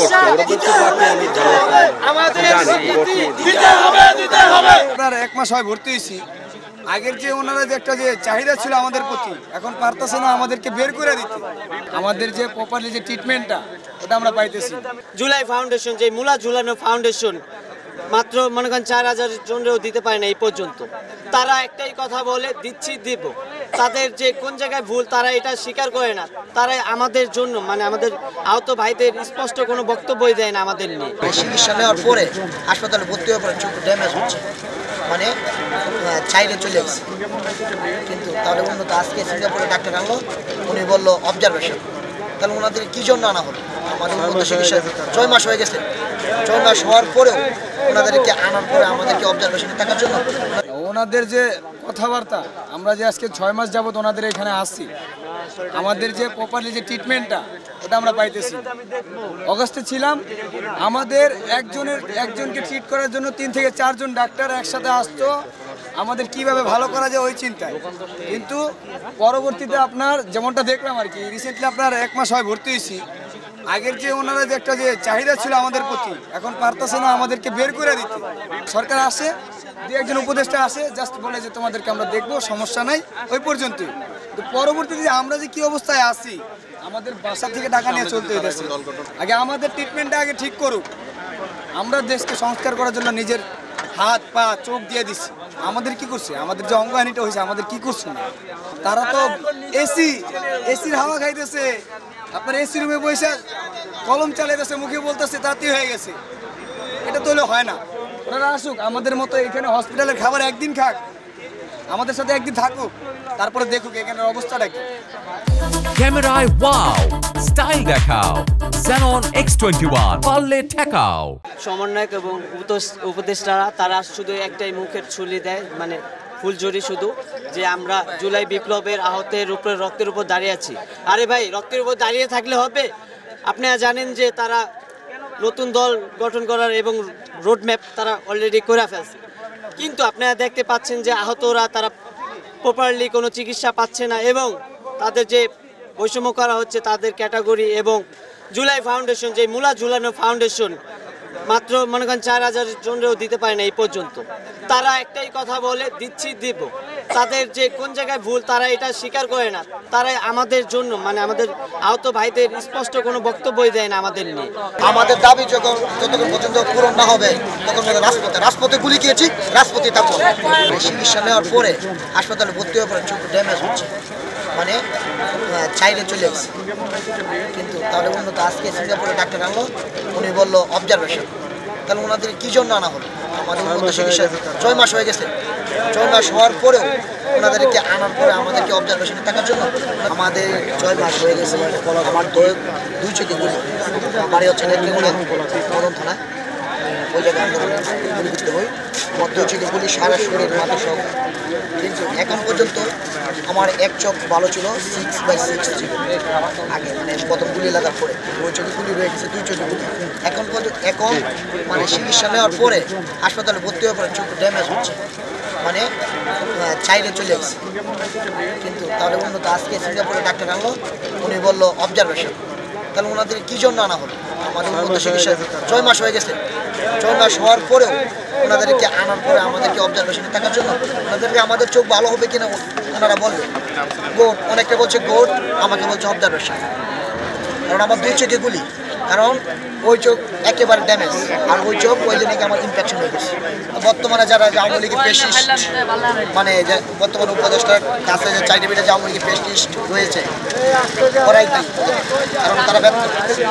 করছে, ওরা তো বাকি আমি আপনার 1 মাস হয় ভর্তি হয়েছি। আগের যে ওনারা যে একটা যে চাহিদা ছিল আমাদের প্রতি, এখন পারতেছে না আমাদেরকে বের করে দিতে। আমাদের যে প্রপারলি যে ট্রিটমেন্টটা ওটা আমরা পাইতেছি। জুলাই ফাউন্ডেশন যে মুলা ঝুলানো ফাউন্ডেশন মাত্র মনে করেন 4,000 জনেরও দিতে পারে না এই পর্যন্ত। তারা একটাই কথা বলে দিচ্ছি দিব, তাদের যে কোন জায়গায় ভুল তারা এটা স্বীকার করে না। তারা আমাদের জন্য মানে আমাদের আহত ভাইদের স্পষ্ট কোনো বক্তব্যই দেয় না আমাদের নিয়ে। চিকিৎসা নেওয়ার পরে হাসপাতালে ভর্তি হওয়ার পরে চোখ ড্যামেজ হচ্ছে, মানে চাইলে চলে গেছে। কিন্তু তাহলে উন্নত আজকে সিঙ্গাপুরে ডাক্তার আনলো, উনি বললো অবজারভেশন। তাহলে ওনাদের কী জন্য আনা হলো? আমাদের উন্নত চিকিৎসা 6 মাস হয়ে গেছে। 6 মাস হওয়ার পরেও ওনাদেরকে আনার পরে আমাদেরকে অবজারভেশনে থাকার জন্য ওনাদের যে কথাবার্তা, আমরা যে আজকে 6 মাস যাবত ওনাদের এখানে আসছি, আমাদের যে প্রপারলি যে ট্রিটমেন্টটা ওটা আমরা পাইতেছি। অগস্টে ছিলাম, আমাদের একজনকে ট্রিট করার জন্য 3 থেকে 4 জন ডাক্তার একসাথে আসতো, আমাদের কিভাবে ভালো করা যায় ওই চিন্তায়। কিন্তু পরবর্তীতে আপনার যেমনটা দেখলাম আর কি, রিসেন্টলি আপনার 1 মাস হয় ভর্তি হয়েছি। আগের যে ওনারা যে একটা যে চাহিদা ছিল আমাদের প্রতি, এখন পারতেছে না আমাদেরকে বের করে দিতে। সরকার আসে, 2-1 উপদেষ্টা আসে, জাস্ট বলে যে তোমাদেরকে আমরা দেখবো, সমস্যা নাই, ওই পর্যন্তই। তো পরবর্তীতে আমরা যে কি অবস্থায় আছি, আমাদের বাসা থেকে টাকা নিয়ে চলতে হইতেছে। আগে আমাদের ট্রিটমেন্টটা আগে ঠিক করুক। আমরা দেশকে সংস্কার করার জন্য নিজের হাত পা চোখ দিয়ে দিচ্ছি। আমাদের কি করছে? আমাদের যে অঙ্গহানিটা হয়েছে আমাদের কি করছে না? তারা তো এসির হাওয়া খাইতেছে, আপনার এসি রুমে বসে কলম চালাইতেছে, মুখে বলতেছে তাতেই হয়ে গেছে। এটা তো হলে হয় না। ওনারা আসুক, আমাদের মতো এখানে হসপিটালের খাবার একদিন খাক, আমাদের সাথে একদিন থাকুক, তারপরে দেখুক এখানের অবস্থাটা কি। ক্যামেরায় ওয়াও, স্টাইল দেখাও, Xenon X21 পারলে ঠেকাও। সমন্বয়ক এবং উপদেষ্টারা তারা শুধু একটাই মুখের ছুরি দেয়, মানে ফুলঝুরি শুধু, যে আমরা জুলাই বিপ্লবের আহতের উপরে রক্তের উপর দাঁড়িয়ে আছি। আরে ভাই, রক্তের উপর দাঁড়িয়ে থাকলে হবে? আপনারা জানেন যে তারা নতুন দল গঠন করার এবং রোডম্যাপ তারা অলরেডি করে ফেলছে, কিন্তু আপনারা দেখতে পাচ্ছেন যে আহতরা তারা প্রপারলি কোনো চিকিৎসা পাচ্ছে না এবং তাদের যে বৈষম্য করা হচ্ছে তাদের ক্যাটাগরি। এবং জুলাই ফাউন্ডেশন যে মুলা ঝুলানো ফাউন্ডেশন মাত্র মনে করেন 4,000 জনেরও দিতে পারে না এই পর্যন্ত। তারা একটাই কথা বলে দিচ্ছি দিব, তাদের যে কোন জায়গায় ভুল তারা এটা স্বীকার করে না। তারা আমাদের জন্য মানে আমাদের আহত ভাইদের স্পষ্ট কোনো বক্তব্যই দেয় না আমাদের নিয়ে। আমাদের দাবি যতক্ষণ পর্যন্ত পূরণ না হবে তখন রাজপথে গুলি খেয়েছি, রাজপথে থাকবো। চিকিৎসা নেওয়ার পরে হাসপাতালে ভর্তি হওয়ার পরে চোখ ড্যামেজ হচ্ছে, মানে চাইলে চলে গেছে। কিন্তু তাহলে উন্নত আজকে সিঙ্গাপুরে ডাক্তার আনলো, উনি বললো অবজারভেশন। তাহলে ওনাদের কী জন্য আনা হলো? আমাদের উন্নত চিকিৎসা 6 মাস হয়ে গেছে। 6 মাস হওয়ার পরেও ওনাদেরকে আনার পরে আমাদেরকে অবজারভেশনে থাকার জন্য আমাদের 6 মাস হয়ে গেছে। আমার তো 2 চোখে গুলি, বাড়ি হচ্ছে মদন থানায়, ওই জায়গায় আমরা গুলি করতে হই। আমার 2 চোখে গুলি, সারা শরীর মাথা সব। কিন্তু এখন পর্যন্ত আমার 1 চোখ ভালো ছিল, 6/6 ছিল আগে, মানে প্রথম গুলি লাগার পরে। ওই চোখে গুলি রয়ে গেছে, 2 চোখে গুলি। এখন মানে চিকিৎসা নেওয়ার পরে হাসপাতালে ভর্তি হওয়ার পরে চোখ ড্যামেজ হচ্ছে, মানে চাইলে চলে গেছে। কিন্তু তাহলে উন্নত আজকে সিঙ্গাপুরে ডাক্তার আনলো, উনি বললো অবজারভেশন। তাহলে ওনাদের কী জন্য আনা হলো? আমাদের উন্নত চিকিৎসা 6 মাস হয়ে গেছে। 6 মাস হওয়ার পরেও ওনাদেরকে আনার পরে আমাদেরকে অবজারভেশনে থাকার জন্য ওনাদেরকে আমাদের চোখ ভালো হবে কিনা ওনারা বলবে। গোট অনেকটা বলছে গোট, আমাকে বলছে অবজারভেশন। কারণ আমার 2 চোখে গুলি, কারণ ওই চোখ একেবারে ড্যামেজ, আর ওই চোখ ওই জন্য আমার ইনফেকশন হয়ে গেছে। বর্তমানে যারা আওয়ামী লীগের পেশিস্ট, মানে বর্তমানে উপদেষ্টার কাছে যে চাইনিবিটা যে আওয়ামী লীগের পেশিস্ট রয়েছে, ওরাই তাই, কারণ তারা ব্যর্থ।